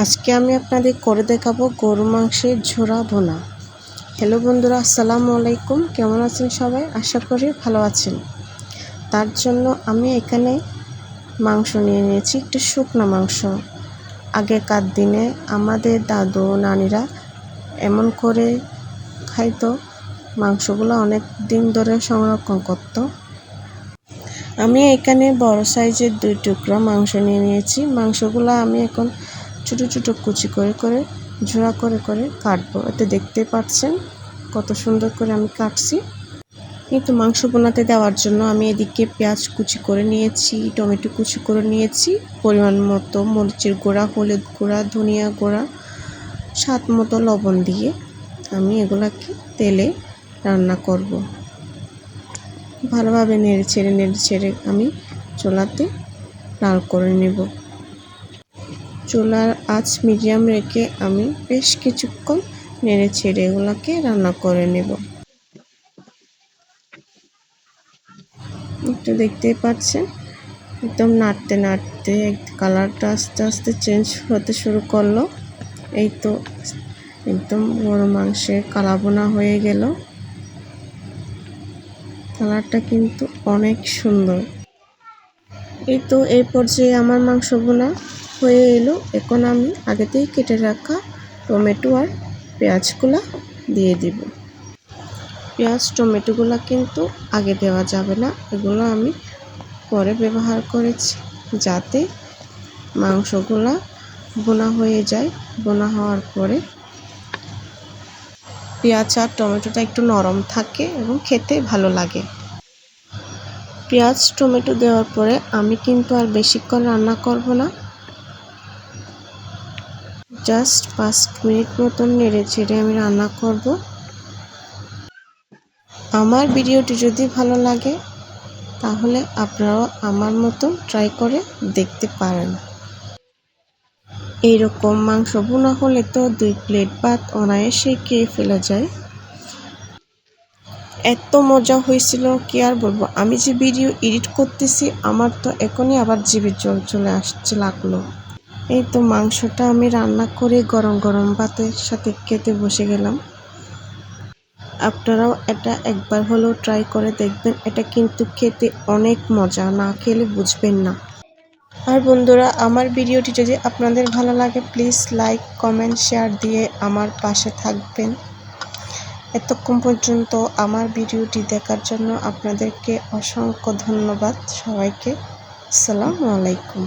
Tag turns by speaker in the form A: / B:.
A: আজকে আমি আপনাদের করে দেখাবো গরু মাংসের ঝোড়া ভুনা। হ্যালো বন্ধুরা, আসসালামু আলাইকুম। কেমন আছেন সবাই? আশা করি ভালো আছেন। তার জন্য আমি এখানে মাংস নিয়ে নিয়েছি, একটু শুকনো মাংস। আগেকার দিনে আমাদের দাদু নানিরা এমন করে খাইতো, মাংসগুলো অনেক দিন ধরে সংরক্ষণ করত। আমি এখানে বড় সাইজের 2 টুকরা মাংস নিয়ে নিয়েছি। মাংসগুলো আমি এখন ছোটো ছোটো কুচি করে করে ঝোড়া করে করে কাটবো। এতে দেখতে পাচ্ছেন কত সুন্দর করে আমি কাটছি। কিন্তু মাংস বোনাতে দেওয়ার জন্য আমি এদিকে পেঁয়াজ কুচি করে নিয়েছি, টমেটো কুচি করে নিয়েছি, পরিমাণ মতো মরিচের গুঁড়া, হলুদ গুঁড়া, ধনিয়া গুঁড়া, স্বাদ মতো লবণ দিয়ে আমি এগুলাকে তেলে রান্না করব। ভালোভাবে নেড়ে ছেড়ে আমি চুলাতে লাল করে নেব। চুলার আঁচ মিডিয়াম রেখে আমি বেশ কিছুক্ষণ নেড়ে ছেড়ে এগুলোকে রান্না করে নেব। একটু দেখতেই পাচ্ছেন একদম নাড়তে নাড়তে কালারটা আস্তে আস্তে চেঞ্জ হতে শুরু করলো। এই তো একদম গরু মাংসের কালা বোনা হয়ে গেল। কালারটা কিন্তু অনেক সুন্দর। এই তো এই পর্যায়ে আমার মাংস বোনা হয়ে এলো। এখন আমি আগেতেই কেটে রাখা টমেটো আর পেঁয়াজগুলো দিয়ে দিব। পেঁয়াজ টমেটোগুলো কিন্তু আগে দেওয়া যাবে না, এগুলো আমি পরে ব্যবহার করেছি যাতে মাংসগুলা বোনা হয়ে যায়। বোনা হওয়ার পরে পেঁয়াজ আর টমেটোটা একটু নরম থাকে এবং খেতে ভালো লাগে। পেঁয়াজ টমেটো দেওয়ার পরে আমি কিন্তু আর বেশিক্ষণ রান্না করব না, জাস্ট 5 মিনিট মতন নেড়ে ছেড়ে আমি রান্না করব। আমার ভিডিওটি যদি ভালো লাগে তাহলে আপনারাও আমার মতো ট্রাই করে দেখতে পারেন। এইরকম মাংস বোনা হলে তো 2 প্লেট ভাত অনায়াসে খেয়ে ফেলা যায়। এত মজা হয়েছিল কি আর বলবো। আমি যে ভিডিও এডিট করতেছি আমার তো এখনই আবার জিভে জল চলে আসছে লাগলো। এই তো মাংসটা আমি রান্না করে গরম গরম ভাতের সাথে খেতে বসে গেলাম। আপনারাও এটা একবার হলেও ট্রাই করে দেখবেন, এটা কিন্তু খেতে অনেক মজা, না খেলে বুঝবেন না। আর বন্ধুরা, আমার ভিডিওটি যদি আপনাদের ভালো লাগে প্লিজ লাইক কমেন্ট শেয়ার দিয়ে আমার পাশে থাকবেন। এতক্ষণ পর্যন্ত আমার ভিডিওটি দেখার জন্য আপনাদেরকে অসংখ্য ধন্যবাদ সবাইকে। আসসালামু আলাইকুম।